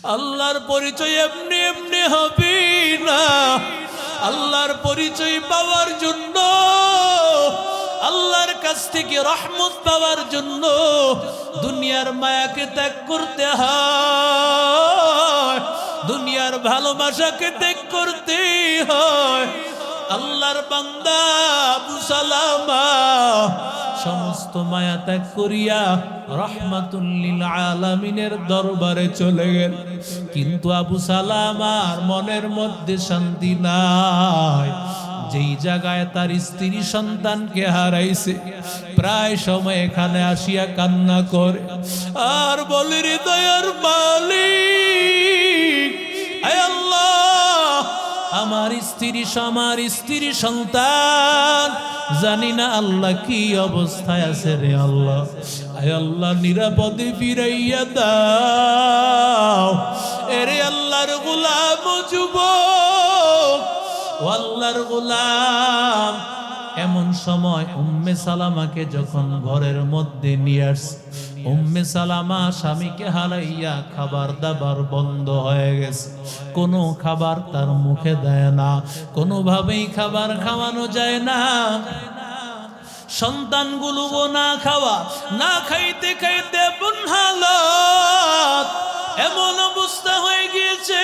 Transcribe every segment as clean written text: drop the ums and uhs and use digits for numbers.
আল্লাহর পরিচয় এমনি এমনি হবে না। আল্লাহর পরিচয় পাওয়ার জন্য, আল্লাহর কাছ থেকে রহমত পাওয়ার জন্য দুনিয়ার মায়াকে ত্যাগ করতে হয়, দুনিয়ার ভালোবাসাকে ত্যাগ করতে হয়। আল্লাহর বান্দা আবু সালামা সমস্ত মায়া ত্যাগ করিয়া রাহমাতুল লিল আলামিনের দরবারে চলে গেল। কিন্তু আবু সালামার মনের মধ্যে শান্তি নাই। যেই জায়গায় তার স্ত্রী সন্তানকে হারাইছে, প্রায় সময় এখানে আসিয়া কান্না করে আর বলে, হৃদয়ের মালিক, আয় আল্লাহ, আমার স্ত্রী সন্তান জানি না আল্লাহ কি অবস্থায় আছে রে আল্লাহ। আয় আল্লাহ, নিরাপদে ফিরাইয়া দাও। এরে আল্লাহর গোলাম যুবক, ও আল্লাহর গোলাম। এমন সময় উম্মে সালামাকে যখন ঘরের মধ্যে নিয়ে আসছে, উম্মে সালামা স্বামীকে হারাইয়া খাবার দাবার বন্ধ হয়ে গেছে। কোনো খাবার তার মুখে দেয় না, কোনোভাবেই খাবার খাওয়ানো যায় না। সন্তানগুলো না খাওয়া, না খাইতে খাইতে বুনহালত, এমন অবস্থা হয়ে গিয়েছে।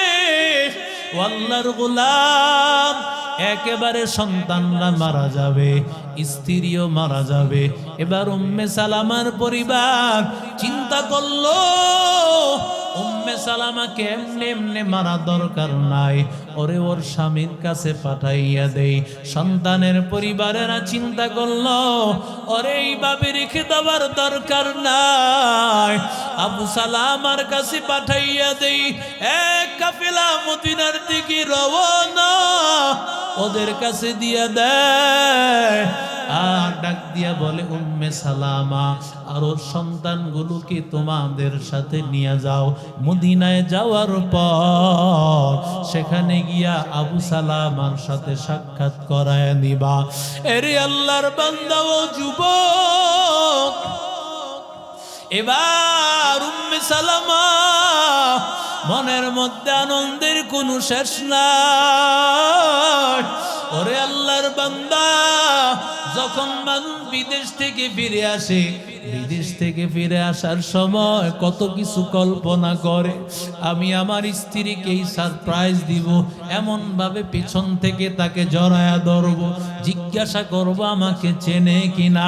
আল্লাহর গোলাম, একেবারে সন্তানরা মারা যাবে, স্ত্রীও মারা যাবে। এবার উম্মে সালামার পরিবার চিন্তা করলো, উম্মে সালামাকে এমনি এমনি মারা দরকার নাই, ওরে ওর স্বামীর কাছে পাঠাইয়া দেই। সন্তানের পরিবারেরা চিন্তা করলো, ওরে এইভাবে রেখে দেওয়ার দরকার নাই, আবু সালামার কাছে পাঠাইয়া দেই। এক কাফেলা মদিনার দিকে রওনা, ওদের কাছে দিয়া দেয়। আর ডাক দিয়া বলে, উম্মে সালামা আর ওর সন্তানগুলোকে তোমাদের সাথে নিয়ে যাও। মদিনায় যাওয়ার পর সেখানে গিয়া আবু সালামার সাথে সাক্ষাৎ করায় নিবা। এরে আল্লাহর বান্দা ও যুবক, এবার উম্মে সালামা মনের মধ্যে আনন্দের কোনো শেষ নাই। ওরে আল্লাহর বান্দা, যখন মানুষ বিদেশ থেকে ফিরে আসে, বিদেশ থেকে ফিরে আসার সময় কত কিছু কল্পনা করে, আমি আমার স্ত্রীকে সারপ্রাইজ দিব, এমন ভাবে পিছন থেকে তাকে জড়ায়া ধরবো, জিজ্ঞাসা করব আমাকে চেনে কিনা,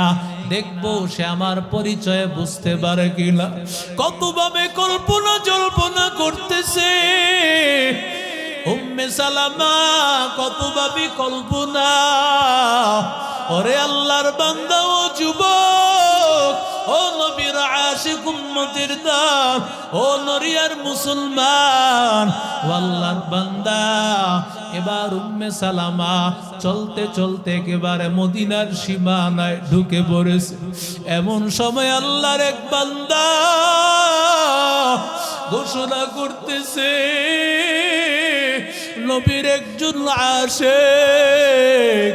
দেখবো সে আমার পরিচয় বুঝতে পারে কিনা। কতভাবে কল্পনা জল্পনা করতেছে উম্মে সালামা, কতভাবে কল্পনা। ওরে আল্লাহর বান্দা ও যুবক, ও নবীর আশিক উম্মতের দাম, ও নরিয়ার মুসলমান, ও আল্লাহর বান্দা। এবার উম্মে সালামা চলতে চলতে একেবারে মদিনার সীমানায় ঢুকে পড়েছে। এমন সময় আল্লাহর এক বান্দা ঘোষণা করতেছে, নবীর একজন আশিক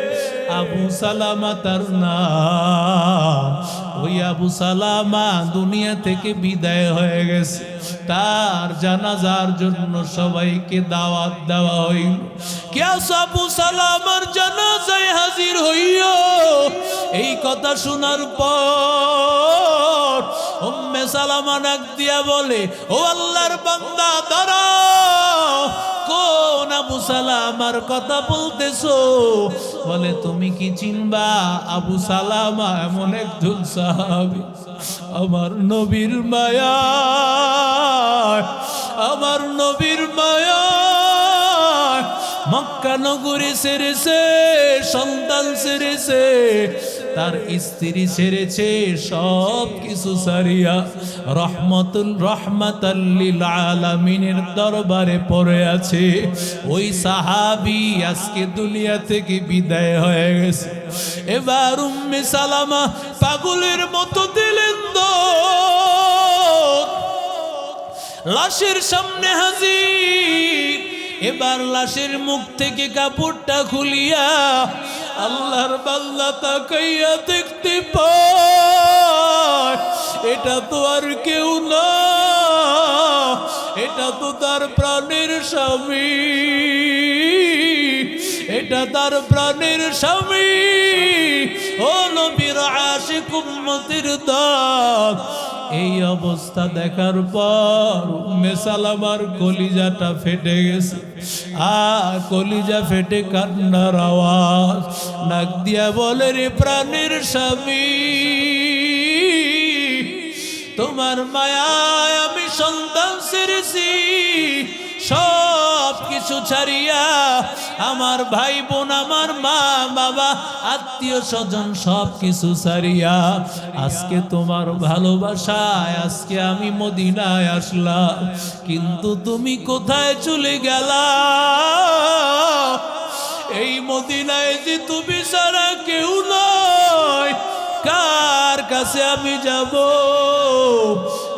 আবু সালামা তার নাম। ওই আবু সালামা দুনিয়া থেকে বিদায় হয়ে গেছে, তার জানাজার জন্য সবাইকে দাওয়াত দেওয়া হইল। কে আবু সালামার জানাজায় হাজির হইও। এই কথা শোনার পর উম্মে সালামা ডাক দিয়া বলে, ও আল্লাহর বান্দা দাঁড়াও, কোন আবু সালামার কথা বলতেছো? বলে, তুমি কি চিনবা? আবু সালামা এমন একজন সাহাবী, আমার নবীর মায়া, আমার নবীর মায়া মক্কা নগরী ছেড়েছে, সন্তান ছেড়েছে, তার স্ত্রী ছেড়েছে, সব কিছু সারিয়া রহমাতাল লিল আলামিনের দরবারে পড়ে আছে। ওই সাহাবী আজকে দুনিয়া থেকে বিদায় হয়ে গেছে। এবার উম্মে সালামা পাগলের মতো দিলেন দৌড়, লাশের সামনে হাজির। এবার লাশের মুখ থেকে কাপড়টা খুলিয়া আল্লাহর বান্দা তাকাইয়া দেখতে পায়, এটা তো আর কেউ না, এটা তো তার প্রাণের স্বামী, এটা তার প্রাণের স্বামী। ও নবীর আশিক উম্মতের দল, এই অবস্থা দেখার পর উম্মে সালামার কলিজাটা ফেটে গেছে। কলিজা ফেটে কান্নার আওয়াজ, নাক দিয়া বলে, রে প্রাণের স্বামী, তোমার মায়ায় আমি সন্তান ছেড়েছি, সব কিছু ছাড়িয়া, আমার ভাই বোন, আমার মা বাবা, আত্মীয় স্বজন সব কিছু ছাড়িয়া আজকে তোমার ভালোবাসায় আজকে আমি মদিনায় আসলাম। কিন্তু তুমি কোথায় চলে গেলা? এই মদিনায় যে তুমি ছাড়া কেউ নয়, কার কাছে আমি যাব?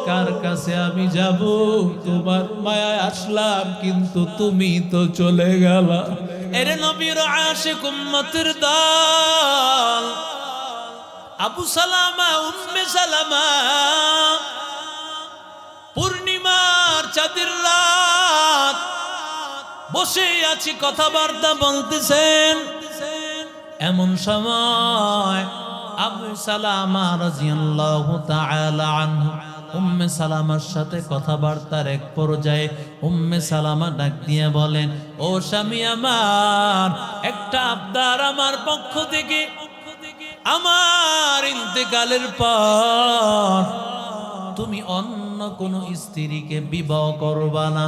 কার কাছে আমি যাব? তোমার মায়ায় আসলাম, কিন্তু তুমি তো চলে গেলা। এরে নবীর আশিক উম্মতের দল, আবু সালামা, উম্মে সালামা, পূর্ণিমার চাঁদের রাত বসে আছি, কথাবার্তা বলতেছেন। এমন সময় আবু সালামা রাদিয়াল্লাহু তাআলা আনহু উম্মে সালামার সাথে কথাবার্তার এক পর্যায়ে উম্মে সালামা ডাক দিয়ে বলেন, ও স্বামী আমার, একটা আবদার আমার পক্ষ থেকে। আমার ইন্তেকালের পর তুমি অন্য কোনো স্ত্রীকে বিবাহ করবা না,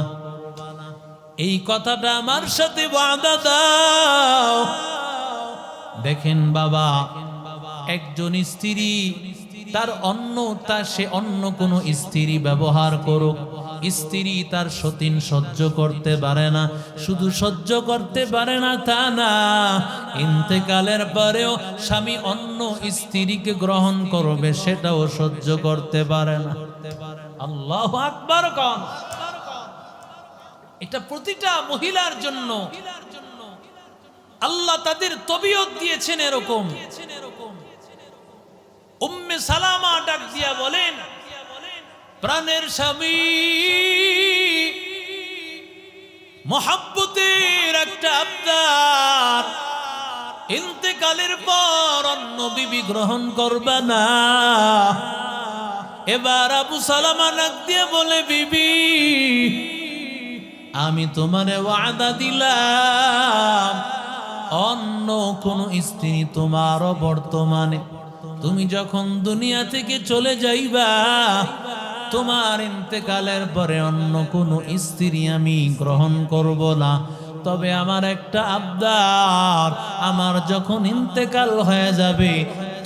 এই কথাটা আমার সাথে ওয়াদা দাও। দেখেন বাবা, একজন স্ত্রী সে অন্য কোন স্ত্রী ব্যবহার করুক, স্ত্রী তার সতীন সহ্য করতে পারে না। শুধু সহ্য করতে পারে না তা না, ইন্তেকালের পরেও স্বামী অন্য স্ত্রীকে গ্রহণ করবে সেটাও সহ্য করতে পারে না। আল্লাহু আকবার কোন। এটা প্রতিটা মহিলার জন্য আল্লাহ তাদের তবিয়ত দিয়েছেন এরকম। উম্মে সালামা ডাক দিয়া বলেন, প্রাণের স্বামী, মহব্বতের একটা আবদার, ইন্তেকালের পর অন্য বিবি গ্রহণ করবে না। এবার আবু সালামা ডাক দিয়া বলে, বিবি, আমি তোমারে ওয়াদা দিলাম, অন্য কোন স্ত্রী তোমারও বর্তমানে তুমি যখন দুনিয়া থেকে চলে যাইবা, তোমার ইন্তেকালের পরে অন্য কোন স্ত্রী আমি গ্রহণ করব না। তবে আমার একটা আবদার, আমার যখন ইন্তেকাল হয়ে যাবে,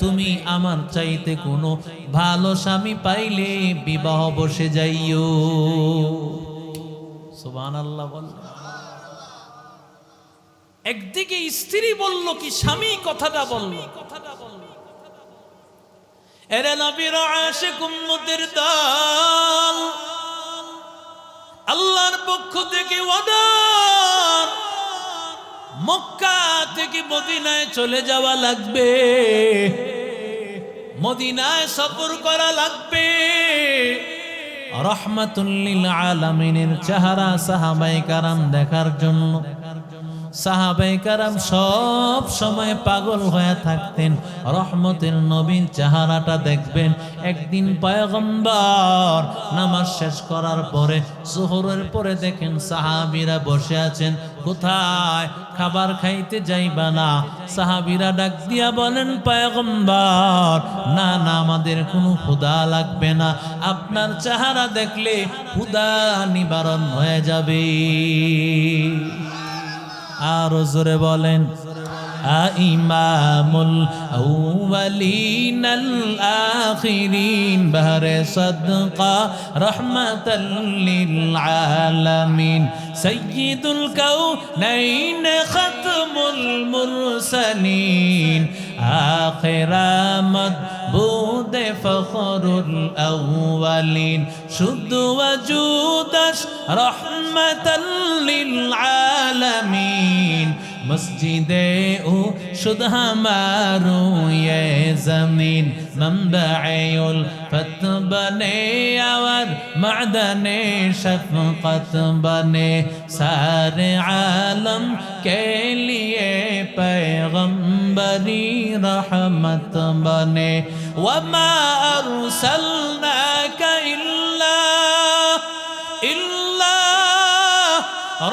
তুমি আমার চাইতে কোনো ভালো স্বামী পাইলে বিবাহ বসে যাইও। সুবহানাল্লাহ বল। একদিকে স্ত্রী বলল কি, স্বামী কথাটা বলল। এরে নবীর আশিক উম্মতের দল, আল্লাহর পক্ষ থেকে ওয়াদার, মক্কা থেকে মদিনায় চলে যাওয়া লাগবে, মদিনায় সফর করা লাগবে। রাহমাতুল লিল আলামিনের চেহারা সাহাবায়ে কেরাম দেখার জন্য সাহাবায়ে কেরাম সব সময় পাগল হয়ে থাকতেন, রহমতের নবীর চেহারাটা দেখবেন। একদিন পয়গম্বর নামাজ শেষ করার পরে, যোহরের পরে দেখেন সাহাবীরা বসে আছেন। কোথায়? খাবার খাইতে যাইবা না? সাহাবীরা ডাক দিয়া বলেন, পয়গম্বর, না না, আমাদের কোনো ক্ষুধা লাগবে না, আপনার চেহারা দেখলে ক্ষুধা নিবারণ হয়ে যাবে। আর জোরে বলেন, ইমামুল আউয়ালিন আল আখিরিন, বাহরে সাদকা রহমাতাল লিল আলামিন, সাইয়্যিদুল কাউনাইন খাতমুল মুরসালিন, আখিরামত বুদে ফখরুল আউয়ালিন, শুদ্ধ ওয়াজুদাস রহমাতাল লিল আলামিন, मस्जिदे ओ शुद हमारो ये जमीन मंबअउल फत बने और मअदने शफ़क़त बने सारे आलम के लिए पैगंबरी रहमत बने वमा अरसलनाका इल्ला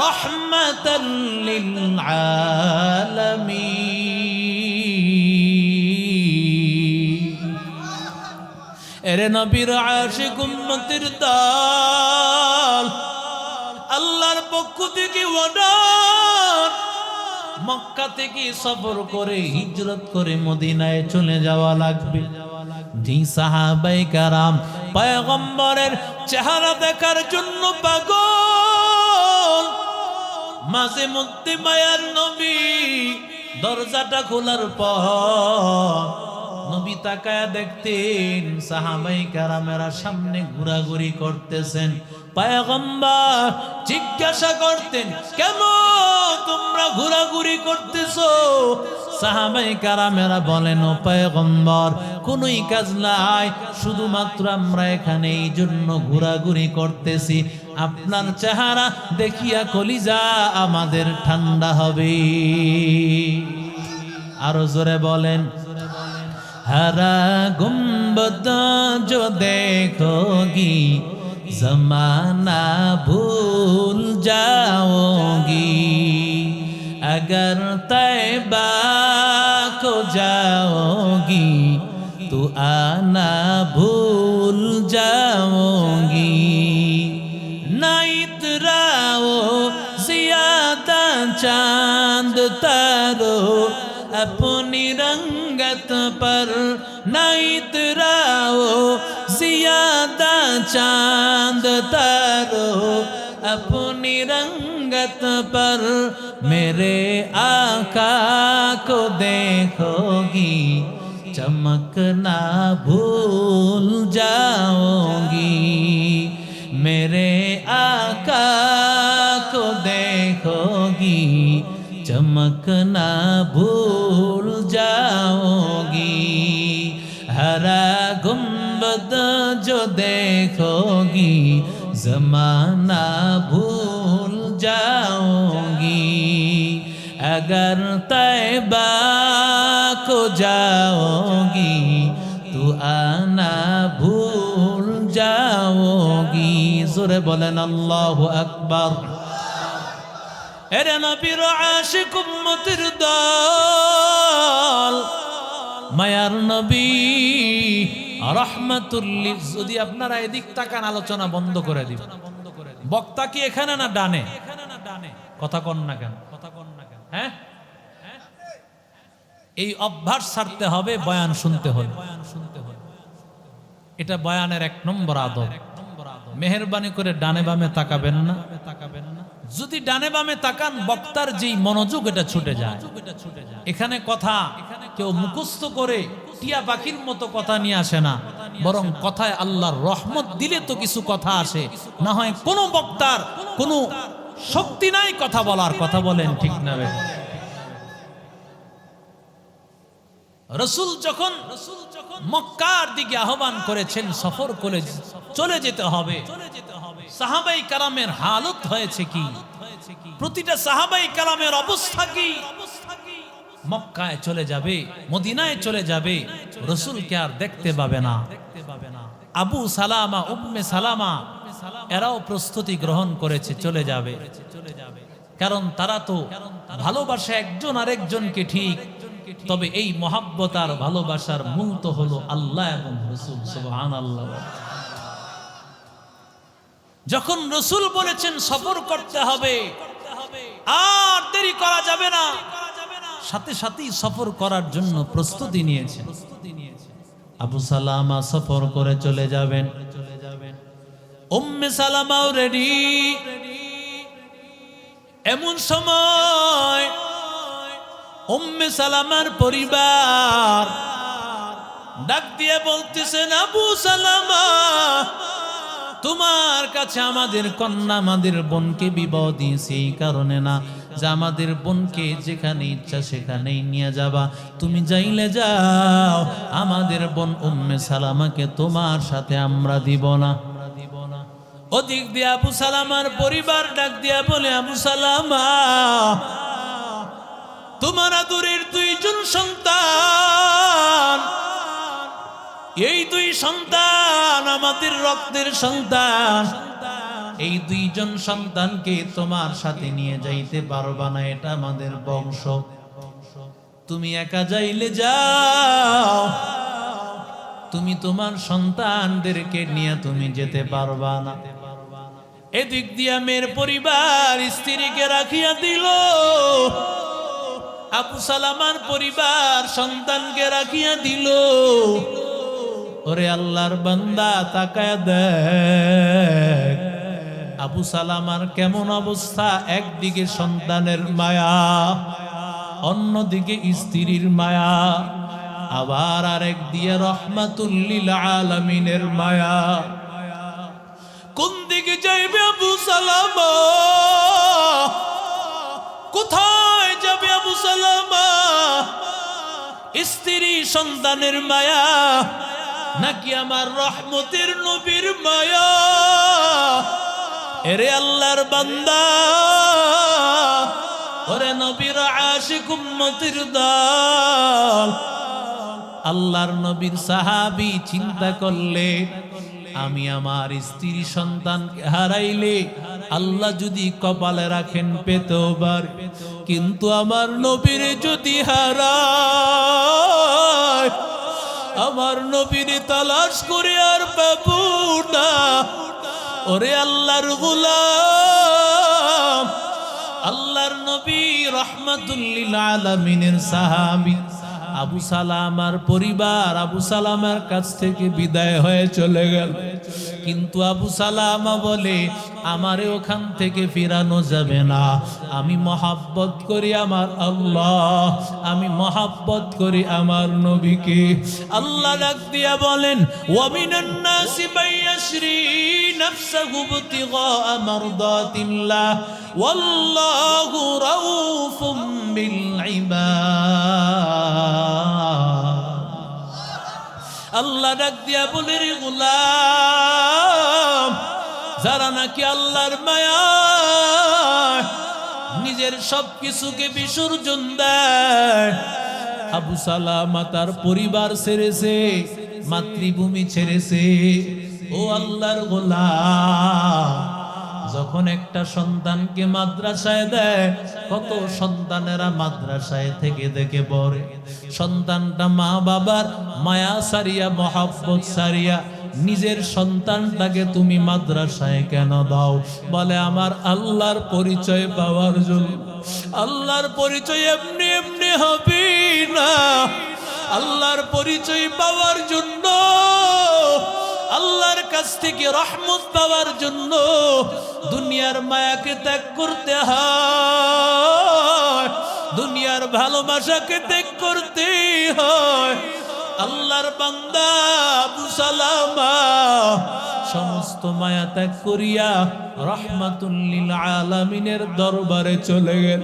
रहमतल लिल आलमीन। এরে নবীর আশিক উম্মতের দল, আল্লাহর পক্ষ থেকে অর্ডার, মক্কা থেকে সফর করে হিজরত করে মদিনায় চলে যাওয়া লাগবে। জি সাহাবায়ে কেরাম পয়গম্বরের চেহারা দেখার জন্য পাগল। মাঝে মধ্যে মায়ার নবী দরজাটা খোলার পর নবী তাকায়া দেখতেন সাহাবায়ে কেরামেরা সামনে ঘোরাঘুরি করতেছেন। পয়গম্বর জিজ্ঞাসা করতেন, কেন তোমরা ঘোরাঘুরি করতেছো? সাহাবায়ে কেরামেরা বলেন, ও পয়গম্বর, কোনোই কাজ নাই, শুধুমাত্র আমরা এখানে এই জন্য ঘোরাঘুরি করতেছি, আপনার চেহারা দেখিয়া কলিজা আমাদের ঠান্ডা হবে। আরো জোরে বলেন, हरा गुंबद जो देखोगी जमाना भूल जाओगी, अगर तैबा को जाओगी तो आना भूल जाओगी। ना इतराओ ज़ियादा चांद तारो अपनी रंगत पर, ना इतराओ ज़ियादा चांद तारो अपनी रंगत पर, मेरे आका को देखोगी चमकना भूल जाओगी, मेरे आका को देखोगी चमकना भूल जाओगी। हरा गुंबद जो देखोगी जमाना भूल जाओगी, अगर तैबा को जाओगी तो आना भूल जाओगी। जोरे बोलेन अल्लाहु अकबर। এরে নবীর আশিক উম্মতের দল, মায়ার নবী রাহমাতুল লিল। যদি আপনারা এদিক তাকান, আলোচনা বন্ধ করে দিবেন। বক্তা কি এখানে না ডানে? কথা কন না কেন? হ্যাঁ, এই অভ্যাস ছাড়তে হবে বয়ান শুনতে হলে। এটা বয়ানের এক নম্বর আদব। মেহেরবানি করে ডানে বামে তাকাবেন না। যদি ডানে বামে তাকান, বক্তার যেই মনোযোগ এটা ছুটে যায়। এখানে কথা কেউ মুখস্থ করে টিয়া পাখির মতো কথা নিয়ে আসে না, বরং কথায় আল্লাহর রহমত দিলে তো কিছু কথা আসে, না হয় কোনো বক্তার কোনো শক্তি নাই কথা বলার। কথা বলেন ঠিক না? রাসূল যখন মক্কার দিকে আহ্বান করেছেন, সফর করে চলে যেতে হবে, সাহাবায়ে কেরামের হালত হয়েছে কি? প্রতিটা সাহাবায়ে কেরামের অবস্থা কি? মক্কায় চলে যাবে, মদিনায় চলে যাবে, রাসূলকে আর দেখতে পাবে না। আবু সালামা, উম্মে সালামা এরাও প্রস্তুতি গ্রহণ করেছে, চলে যাবে। কারণ তারা তো ভালোবাসে একজন আরেকজনকে ঠিক, তবে এই মহাব্বত আর ভালোবাসার মূল তো হলো আল্লাহ এবং রাসূল। সুবহানাল্লাহ। যখন রাসূল বলেছেন সফর করতে হবে, আর দেরি করা যাবে না, সাথে সাথেই সফর করার জন্য প্রস্তুতি নিয়েছেন। আবু সালামা সফর করে চলে যাবেন, উম্মে সালামাও রেডি। এমন সময় উম্মে সালামার পরিবার ডাক দিয়ে বলতেছেন, আবু সালামা, তোমার কাছে আমাদের কন্যা, আমাদের বোনকে বিবাহ দিয়েছে, এই কারণে না, যে আমাদের বোনকে যেখানে ইচ্ছা সেখানেই নিয়ে যাবা, তুমি যাইলে যাও, আমাদের বোন উম্মে সালামাকে তোমার সাথে আমরা দিব না। ওদিক দিয়ে আবু সালামার পরিবার ডাক দিয়া বলে, আবু সালামা, তোমার আদরের দুইজন সন্তান, এই দুই সন্তান আমাদের রক্তের সন্তান, এই দুইজন সন্তানকে তোমার সাথে নিয়ে যাইতে পারবা না, এটা আমাদের বংশ। তুমি একা যাইলে যাও, তুমি তোমার সন্তানদেরকে নিয়ে তুমি যেতে পারবা না। এদিক দিয়া মেয়ের পরিবার স্ত্রীকে রাখিয়া দিল, আবু সালামার পরিবার সন্তানকে রাখিয়া দিল। ওরে আল্লাহর বান্দা, তাকায় দেখ আবু সালামার কেমন অবস্থা। একদিকে সন্তানের মায়া, অন্যদিকে স্ত্রীর মায়া, আবার আরেক দিয়ে রহমাতুল লিল আলামিনের মায়া। কোন দিকে যাইবে আবু সালামা? কোথায় যাবে আবু সালামা? স্ত্রী সন্তানের মায়া নাকি আমার রহমতের নবীর মায়া? এরে আল্লাহর বান্দা, ওরে নবীর আশিক উম্মতের দল, আল্লাহর নবীর সাহাবী চিন্তা করলে, আমি আমার স্ত্রী সন্তানকে হারাইলে আল্লাহ যদি কপালে রাখেন পেতেও পারে, কিন্তু আমার নবীর যদি হারায়, আমার নবীর তালাশ করে আর পাবো না। ওরে আল্লাহর গোলাম, আল্লাহর নবী রহমাতুল লিল আলামিনের সাহাবী আবু সালামার পরিবার আবু সালামার কাছ থেকে বিদায় হয়ে চলে গেল। কিন্তু আবু সালামা বলে, আমারে ওখান থেকে ফিরানো যাবে না। আমি মহাব্বত করি আমার আল্লাহ, আমি মহাব্বত করি আমার নবীকে। আল্লাহ ডাক দিয়া বলেন, ওয়া মিনান নাসি মাইয়াশরি নাফসাহু ইবতিগা মারদাতিল্লাহ ওয়াল্লাহু রাউফুম বিল ইবাদ। আল্লাহ ডাক দিয়া বলে, রে গোলাম, যারা নাকি আল্লাহর মায়া নিজের সবকিছুকে বিসর্জন দেয়। আবু সালামা তার পরিবার ছেড়েছে, মাতৃভূমি ছেড়েছে। ও আল্লাহর গোলাম, যখন একটা সন্তানকে মাদ্রাসায় দেয়, কত সন্তানেরা মাদ্রাসায় থেকে দেখে পড়ে। সন্তানটা মা বাবার মায়া সারিয়া, মহব্বত সারিয়া নিজের সন্তানটাকে তুমি মাদ্রাসায় কেন দাও? বলে, আমার আল্লাহর পরিচয় পাওয়ার জন্য। আল্লাহর পরিচয় এমনি এমনি হবে না, আল্লাহর পরিচয় পাওয়ার জন্য, আল্লাহর কাছ থেকে রহমত পাওয়ার জন্য দুনিয়ার মায়াকে ত্যাগ করতে হয়, দুনিয়ার ভালোবাসাকে ত্যাগ করতে হয়। আল্লাহর বান্দা আবু সালামা সমস্ত মায়া ত্যাগ করিয়া রহমাতুল লিল আলামিনের দরবারে চলে গেল।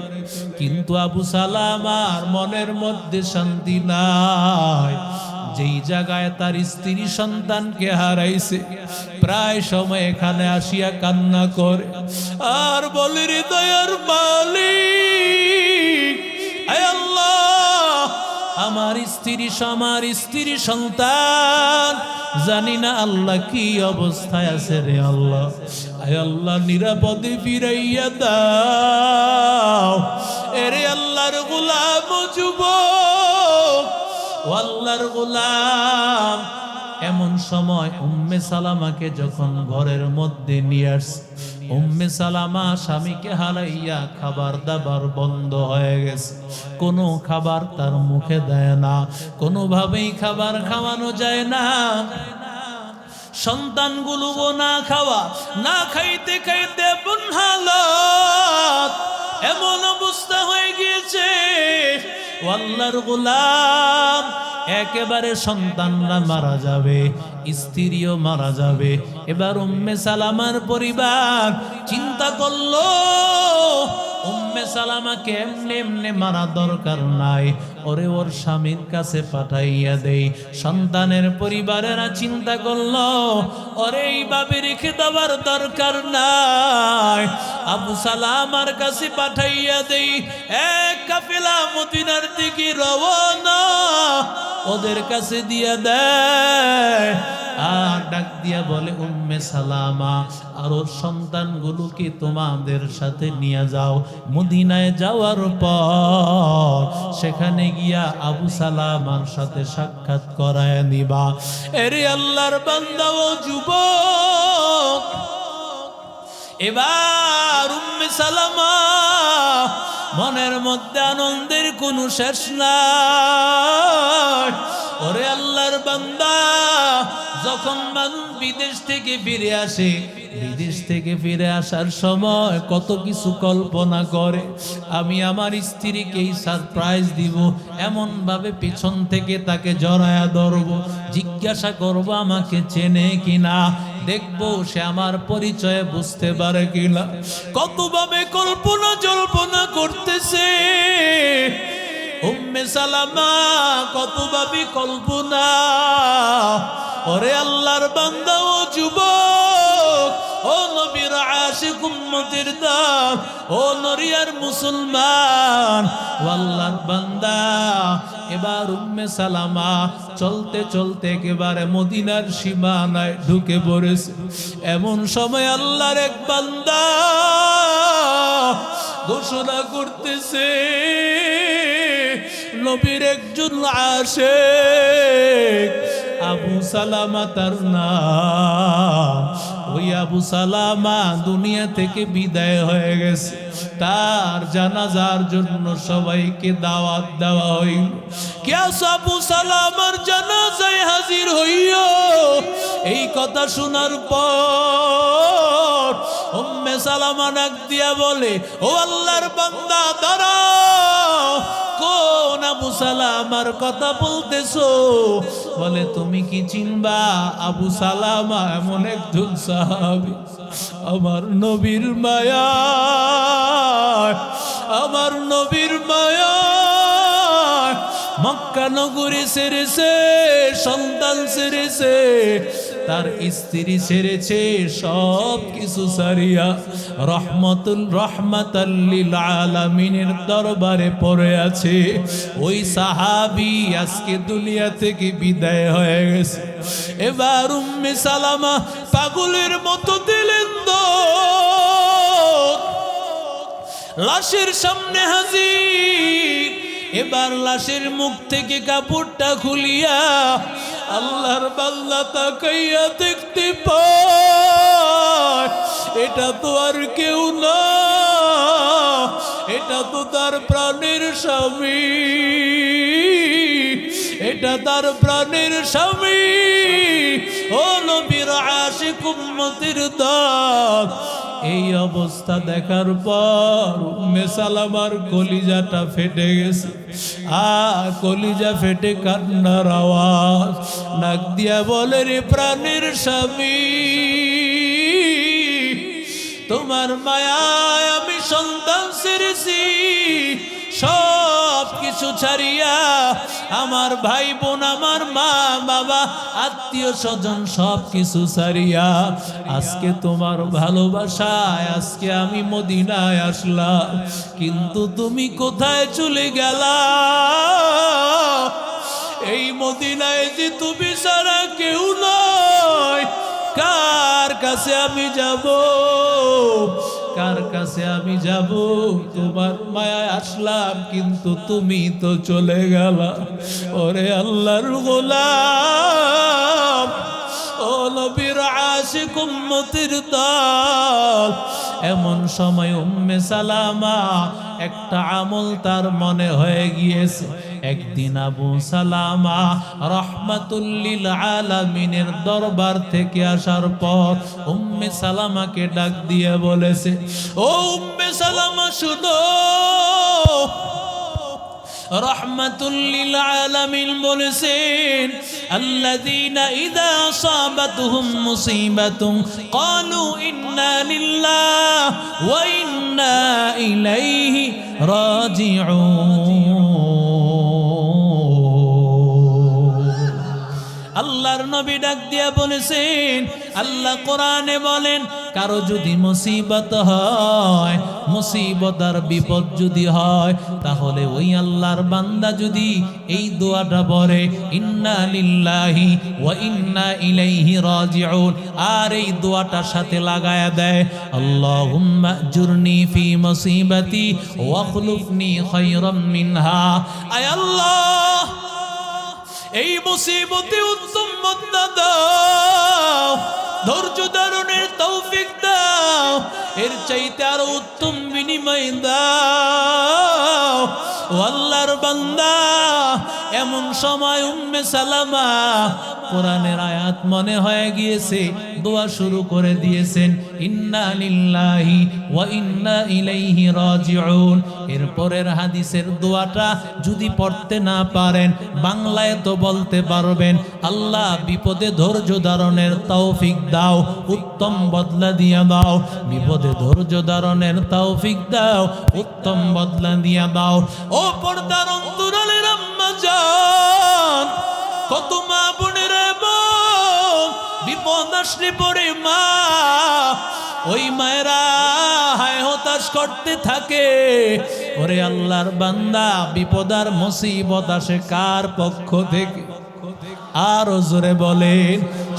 কিন্তু আবু সালামার মনের মধ্যে শান্তি নাই। যেই জায়গায় তার স্ত্রী সন্তানকে হারাইছে, প্রায় সময় এখানে আসিয়া কান্না করে আর বলে, হৃদয়ের মালিক, আয় আল্লাহ, আমার স্ত্রী সন্তান জানি না আল্লাহ কি অবস্থায় আছে রে আল্লাহ। আয় আল্লাহ, নিরাপদে ফিরাইয়া দাও। এরে আল্লাহর গোলাম যুবক, আল্লাহর গোলাম, এমন সময় উম্মে সালামাকে যখন ঘরের মধ্যে নিয়ে আসছে, উম্মে সালামা স্বামীকে হারাইয়া খাবার দাবার বন্ধ হয়ে গেছে। কোনো খাবার তার মুখে দেয় না, কোনোভাবেই খাবার খাওয়ানো যায় না। সন্তানগুলো না খাওয়া, না খাইতে খাইতে বুনহালত, এমন অবস্থা হয়ে গিয়েছে। আল্লাহর গোলাম, একেবারে সন্তানরা মারা যাবে, স্ত্রীও মারা যাবে। এবার উম্মে সালামার পরিবার চিন্তা করলো, উম্মে সালামাকে এমনি এমনি মারা দরকার নাই, ওরে ওর স্বামীর কাছে পাঠাইয়া দেই। সন্তানের পরিবারেরা চিন্তা করলো ওরে এইভাবে রেখে দেওয়ার দরকার নাই, আবু সালামার কাছে পাঠাইয়া দেই। এক কাফেলা মদিনার দিকে রওনা, ওদের কাছে দিয়া দেয়। আর ডাক দিয়া বলে, উম্মে সালামা আর ওর সন্তানগুলোকে তোমাদের সাথে নিয়ে যাও। মদিনায় যাওয়ার পর সেখানে গিয়া আবু সালামার সাথে সাক্ষাৎ করায় নিবা। এরে আল্লাহর বান্দা ও যুবক, এবার উম্মে সালামা মনের মধ্যে আনন্দের কোনো শেষ নাই। ওরে আল্লাহর বান্দা, যখন মানুষ বিদেশ থেকে ফিরে আসে, বিদেশ থেকে ফিরে আসার সময় কত কিছু কল্পনা করে, আমি আমার স্ত্রীকে সারপ্রাইজ দিব, এমন ভাবে পিছন থেকে তাকে জড়ায়া ধরবো, জিজ্ঞাসা করব আমাকে চেনে কিনা, দেখবো সে আমার পরিচয় বুঝতে পারে কিনা। কতভাবে কল্পনা জল্পনা করতেছে উম্মে সালামা, কতভাবে কল্পনা। ওরে আল্লাহর বান্দা ও যুবক, ও নবীর আশিক উম্মতের দাম, ও নরিয়ার মুসলমান, ও আল্লাহর বান্দা, এবার উম্মে সালামা চলতে চলতে একেবারে মদিনার সীমানায় ঢুকে পড়েছে। এমন সময় আল্লাহর এক বান্দা ঘোষণা করতেছে, নবীর একজন আশিক আবু সালামা তার নাম, ওই আবু সালামা দুনিয়া থেকে বিদায় হয়ে গেছে। তার জানাজার জন্য সবাইকে দাওয়াত দেওয়া হইল। কে আবু সালামার জানাজায় হাজির হইও। এই কথা শোনার পর উম্মে সালামা ডাক দিয়া বলে, ও আল্লাহর বান্দা দাঁড়াও, কোন আবু সালামার কথা বলতেছো? বলে, তুমি কি চিনবা? আবু সালামা এমন একজন সাহাবী, আমার নবীর মায়া, আমার নবীর মায়া মক্কা নগরী ছেড়েছে, সন্তান ছেড়েছে, তার স্ত্রী ছেড়েছে, সব কিছু সারিয়া রহমাতাল লিল আলামিনের দরবারে পড়ে আছে। ওই সাহাবী আজকে দুনিয়া থেকে বিদায় হয়ে গেছে। এবার উম্মে সালামা পাগলের মতো দিলেন দৌড়, লাশের সামনে হাজির। এবার লাশের মুখ থেকে কাপড়টা খুলিয়া আল্লাহর বান্দা তাকাইয়া দেখতে পায়, এটা তো আর কেউ না, এটা তো তার প্রাণের স্বামী, এটা তার প্রাণের স্বামী, ও নবীর আশিক উম্মতের দাস। এই অবস্থা দেখার পর উম্মে সালামার কলিজাটা ফেটে গেছে। কলিজা ফেটে কান্নার আওয়াজ, নাক দিয়া বলে, রে প্রাণের স্বামী, তোমার মায়ায় আমি সন্তান ছেড়েছি, সব কিছু ছাড়িয়া, আমার ভাই বোন, আমার মা বাবা, আত্মীয় স্বজন সব কিছু ছাড়িয়া আজকে তোমার ভালোবাসায় আজকে আমি মদিনায় আসলাম। কিন্তু তুমি কোথায় চলে গেলা? এই মদিনায় যে তুমি ছাড়া কেউ নয়, কার কাছে আমি যাব? কার কাছে আমি যাব? তোমার মায়ায় আসলাম, কিন্তু তুমি তো চলে গেলা। ওরে আল্লাহর গোলাম, ও নবীর আশিক উম্মতের দল। এমন সময় উম্মে সালামা একটা আমল তার মনে হয়ে গিয়েছে। একদিন আবু সালামা রহমাতুল লিল আলামিনের দরবার থেকে আসার পর উম্মে সালামাকে ডাক দিয়ে বলেছে, ও উম্মে সালামা শুনো, রাহমাতুল লিল আলামিন বলেছেন আল্লাযীনা ইযা আসাবাতুহুম মুসিবাতুন ক্বালু ইন্না লিল্লাহি ওয়া ইন্না ইলাইহি রাজিউন। আল্লাহর নবী ডাক দিয়া বলেছেন, আল্লাহ কোরআনে বলেন কারো যদি মুসিবত হয়, মুসিবত আর বিপদ যদি হয়, তাহলে ওই আল্লাহর বান্দা যদি এই দোয়াটা পড়ে ইন্না লিল্লাহি ওয়া ইন্না ইলাইহি রাজিউন, আর এই দোয়াটার সাথে লাগায়া দেয় আল্লাহুম্মা আজুরনি ফি মুসিবাতি ওয়া খুলুফনি খায়রাম মিনহা, আয় আল্লাহ এই মুসিবতে উত্তম বদলা দাও, ধৈর্য ধারণের তৌফিক দাও, এর চাইতে আরো উত্তম বিনিময় দাও। ও আল্লাহর বান্দা, এমন সময় উম্মে সালামা কোরআনের আয়াত মনে হয়ে গিয়েছে, দোয়া শুরু করে দিয়েছেন ইন্না লিল্লাহি ওয়া ইন্না ইলাইহি রাজিউন। এরপরের হাদিসের দোয়াটা যদি পড়তে না পারেন, বাংলায় তো বলতে পারবেন আল্লাহ বিপদে ধৈর্য ধারণের তৌফিক দাও, উত্তম বদলা দিয়া দাও, বিপদে ধৈর্য ধারণের তৌফিক দাও, উত্তম বদলা দিয়া দাও। ও পর্দার অন্তরালের আম্মা জান, কত মা বোনের বিপদ আসলে পরে মা, ওই মায়েরা হায় হতাশ করতে থাকে, ওরে আল্লাহর বান্দা বিপদ আর মুসিবত আসে কার পক্ষ থেকে? আর জোরে বলেন,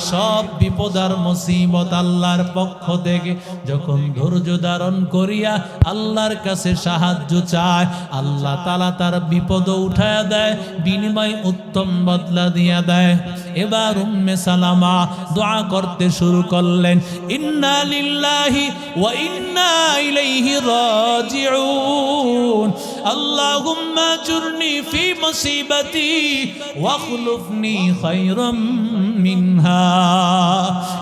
সব বিপদ আর মুসিবত আল্লাহর পক্ষ থেকে। যখন ধৈর্য ধারণ করিয়া আল্লাহর কাছে সাহায্য চায়, আল্লাহ তাআলা তার বিপদ উঠায়া দেয়, বিনিময় উত্তম বদলা দিয়া দেয়। এবার উম্মে সালামা দোয়া করতে শুরু করলেন ইন্না লিল্লাহি ওয়া ইন্না ইলাইহি রাজিউন, আল্লাহুম্মা আজুরনি ফি মুসিবাতি ওয়া খুলুফনি খায়রাম মিনহা,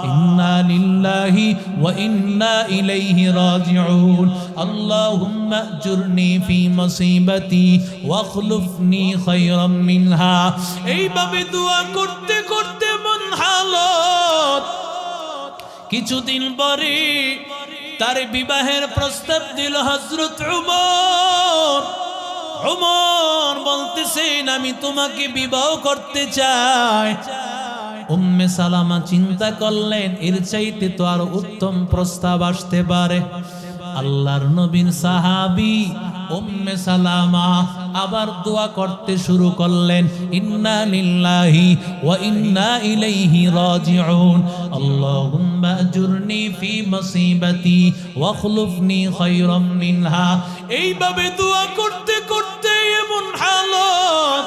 ইন্না লিল্লাহি ওয়া ইন্না ইলাইহি রাজিউন, আল্লাহুম্মা আজুরনি ফি মুসিবাতি ওয়া খুলুফনি খায়রাম মিনহা। এইভাবে দোয়া করতে করতে মন হালত, কিছুদিন পরে তার বিবাহের প্রস্তাব দিল হযরত উমর। উমর বলতেছেন আমি তোমাকে বিবাহ করতে চাই। উম্মে সালামা চিন্তা করলেন এর চাইতে তো আর উত্তম প্রস্তাব আসতে পারে। আল্লাহর নবীর সাহাবী উম্মে সালামা আবার দোয়া করতে শুরু করলেন ইন্না লিল্লাহি ওয়া ইন্না ইলাইহি রাজিউন, আল্লাহুম্মা আজুরনি ফি মুসিবাতি ওয়া খুলুফনি খায়রাম মিনহা। এইভাবে দোয়া করতে করতে এমন হালত,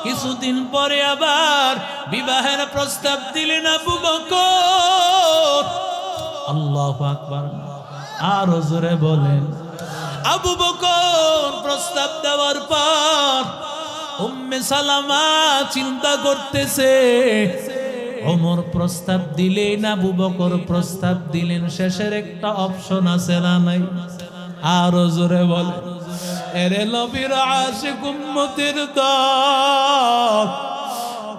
কিছুদিন পরে আবার বিবাহের প্রস্তাব দিলেন আবু বকর। আল্লাহু আকবার, আর জোরে বলেন। আবু বকর প্রস্তাব দেওয়ার পর উম্মে সালামা চিন্তা করতেছে, ওমর প্রস্তাব দিলেন, আবু বকর প্রস্তাব দিলেন, শেষের একটা অপশন আছে না নাই? আর জোরে বলেন। এরে নবীর আশিক উম্মতের দল,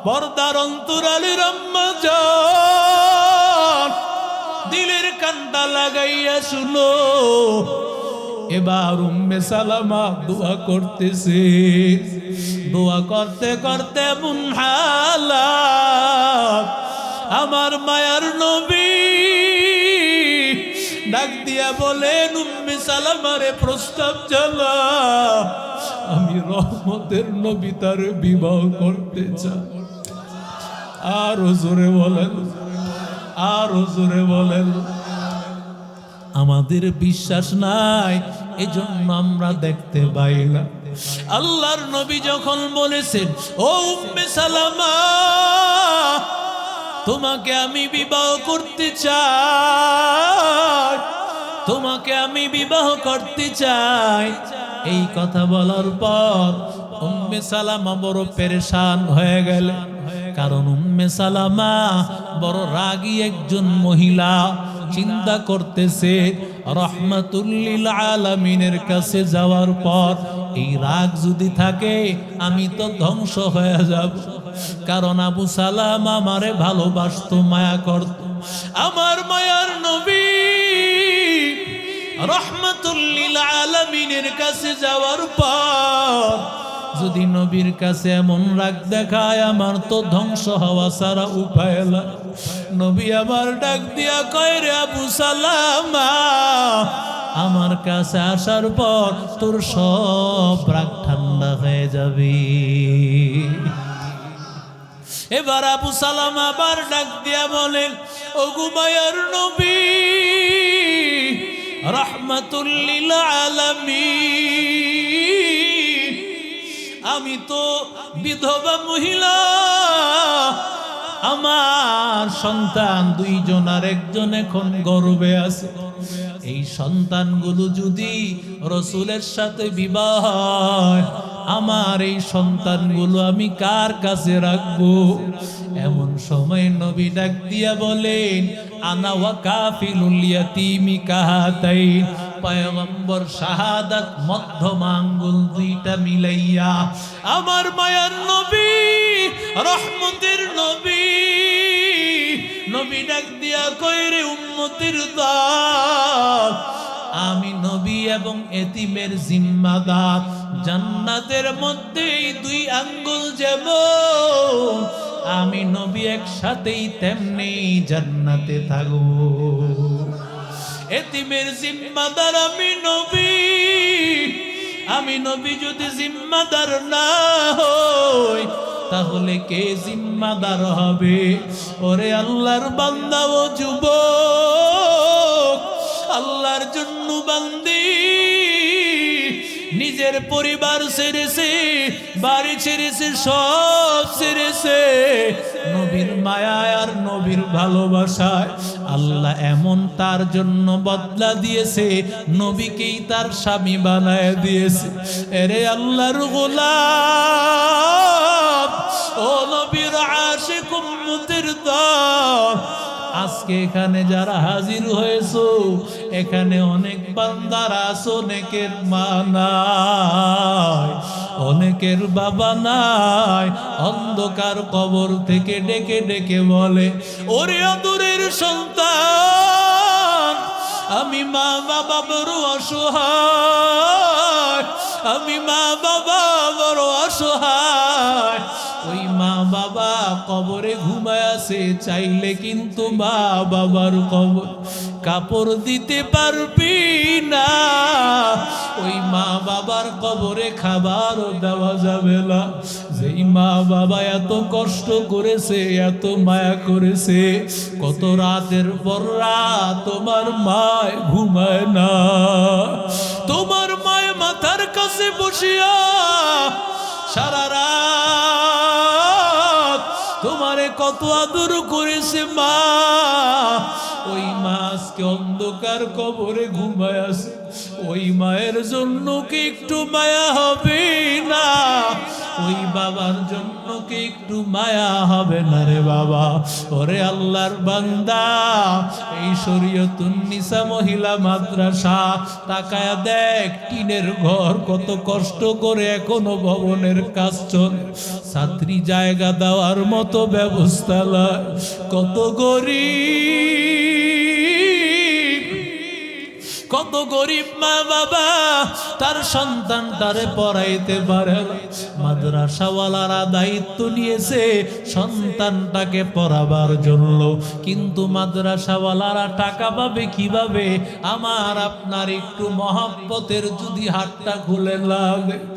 পর্দার অন্তরালের আম্মা জান, দিলের কানটা লাগাইয়া শুনো। এবার উম্মে সালামা দোয়া করতেছে, দোয়া করতে করতে এমন হালাত, আমার মায়ার নবী ডাক দিয়া বলেন উম্মে সালামারে প্রস্তাব চালা, আমি রহমতের নবী তার বিবাহ করতে চাই। আর জোরে বলেন, আর জোরে বলেন। আমাদের বিশ্বাস নাই, এজন্য আমরা দেখতে পাই না। আল্লাহর নবী যখন বলেছেন ও উম্মে সালামা তোমাকে আমি বিবাহ করতে চাই, তোমাকে আমি বিবাহ করতে চাই, এই কথা বলার পর উম্মে সালামা বড় পেরেশান হয়ে গেল। কারণ উম্মে সালামা বড় রাগী একজন মহিলা। চিন্তা করতেছে রহমাতুল লিল আলামিনের কাছে যাওয়ার পর এই রাগ যদি থাকে আমি তো ধ্বংস হয়ে যাব। কারণ আবু সালামা আমারে ভালোবাসতো, মায়া করত। আমার মায়ার নবী রহমাতুল লিল আলামিনের কাছে যাওয়ার পর যদি নবীর কাছে এমন রাগ দেখায়, আমার তো ধ্বংস হওয়া ছাড়া উপায় নাই। নবী আমার ডাক দিয়া কয়, রে আবু সালামা, আমার কাছে আসার পর তোর সব রাগ ঠান্ডা হয়ে যাবে। এবার আবু সালামা আবার ডাক দিয়া বলেন, ও গো মায়ার নবী রাহমাতুল লিল আলামিন, আমি তো বিধবা মহিলা, আমার সন্তান দুইজন আর একজন এখন গর্ভে আছে। এই সন্তানগুলো যদি রসুলের সাথে বিবাহ হয়, আমার এই সন্তানগুলো আমি কার কাছে রাখবো? এমন সময় নবী ডাক দিয়া বলেন, আনা ওয়া কাফিলুল ইয়াতীমি কাহাতাইন। পয়গম্বর শাহাদাত মধ্যমা আঙ্গুল দুইটা মিলাইয়া আমার মায়ার নবী রহমতের নবী নবী ডাক দিয়া কয়, রে উম্মতের দল, আমি নবী এবং এতিমের জিম্মাদার। জান্নাতের মধ্যে এই দুই আঙ্গুল যেমন আমি নবী একসাথেই তেমনি জান্নাতে থাকবো। এতিমের জিম্মাদার আমি নবী, আমি নবী যদি জিম্মাদার না হই তাহলে কে জিম্মাদার হবে? ওরে আল্লাহর বান্দা ও যুবক, আল্লাহর জন্য বান্দি নিজের পরিবার ছেড়েছে, বাড়ি ছেড়েছে, সব ছেড়েছে নবীর মায়ায় আর নবীর ভালোবাসায়। আল্লাহ এমন তার জন্য বদলা দিয়েছে, নবীকেই তার স্বামী বানায় দিয়েছে। এরে আল্লাহর গোলাম, ও নবীর আশিক উম্মতের দল, আজকে এখানে যারা হাজির হয়েছো, এখানে অনেক বান্দারা আছো, অনেকের মা নাই, অনেকের বাবা নাই। অন্ধকার কবর থেকে ডেকে ডেকে বলে, ওরে আদরের সন্তান, আমি মা বাবা বড় অসহায়, আমি মা বাবা বড় অসহায়। ওই মা বাবা কবরে ঘুমায় আছে, চাইলে কিন্তু মা বাবার কবর কাপড় দিতে পারবি না। ওই মা বাবার কবরে খাবারও দেওয়া যাবে না। যেই মা বাবা এত কষ্ট করেছে, এত মায়া করেছে, কত রাতের পর রাত তোমার মায় ঘুমায় না। তোমার মায় মাথার কাছে বসিয়া সারা রাত তোমারে কত আদর করেছে মা। ওই মা আজকে অন্ধকার কবরে ঘুমায় আছে, ওই মায়ের জন্য কি একটু মায়া হবে না? ওই বাবার জন্য কি একটু মায়া হবে না রে বাবা? ওরে আল্লাহর বান্দা, এই শরীয়তুন নিসা মহিলা মাদ্রাসা তাকায়া দেখ, টিনের ঘর, কত কষ্ট করে এখনো ভবনের কাজ চলে, ছাত্রী জায়গা দেওয়ার মতো ব্যবস্থা নাই। কত গরিব, কত গরিব মা বাবা তার সন্তানটারে পড়াইতে পারে না। মাদ্রাসাওয়ালারা দায়িত্ব নিয়েছে সন্তানটাকে পড়াবার জন্য, কিন্তু মাদ্রাসাওয়ালারা টাকা পাবে কিভাবে? আমার আপনার একটু মহব্বতের যদি হাতটা খুলে লাগে,